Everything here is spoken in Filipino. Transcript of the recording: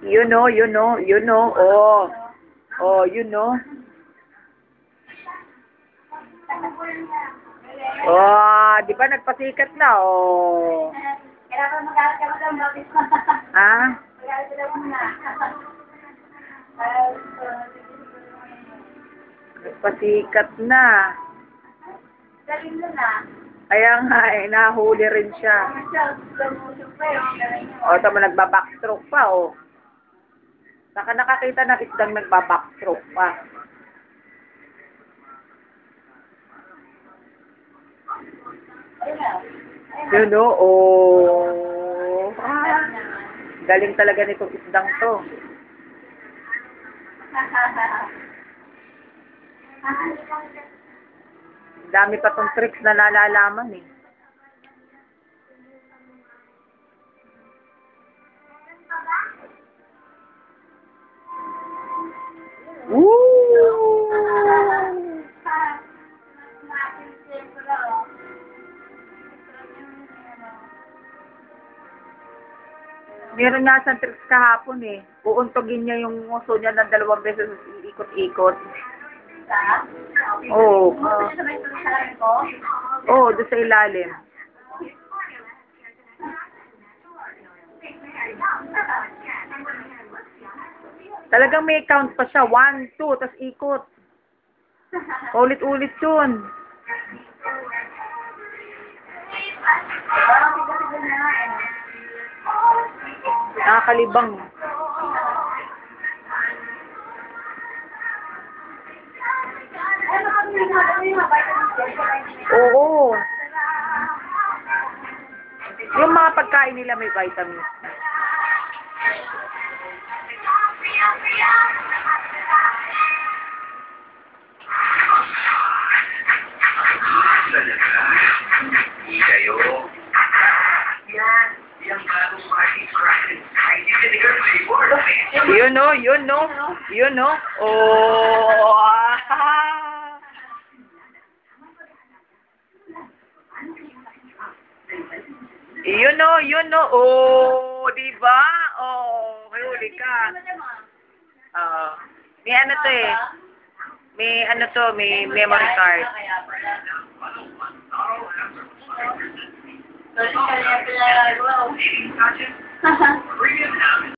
You know, you know, you know. Oh. Oh, you know. Oh, di ba nagpasikat na? Oh. Kailangan mag-aaral ka mag notice mo. Ha? Mag-aaral ka muna. Nagpasikat na. Galing mo na. Kaya nga, nahuli rin siya. O, tama, nagbabackstroke pa, o. Saka nakakita ng isdang nagbabackstroke pa. You know, oh. Ah, galing talaga nitong isdang to. Dami pa tong tricks na nalalaman eh. Woo! Meron nga siyang tricks kahapon eh. Uuntogin niya yung uso niya ng 2 beses ikot-ikot. Oo. Oo, doon sa ilalim. Talagang may count pa siya. 1, 2, tas ikot. Ulit-ulit yun. Nakakalibang. Oo. Yung mga pagkain nila may vitamins. Kayo. You know, you know, you know. Oh. You know. Oh, di ba? Oh, may huli ka. May ano to eh. May ano to, may memory card. Kaya pala, wow.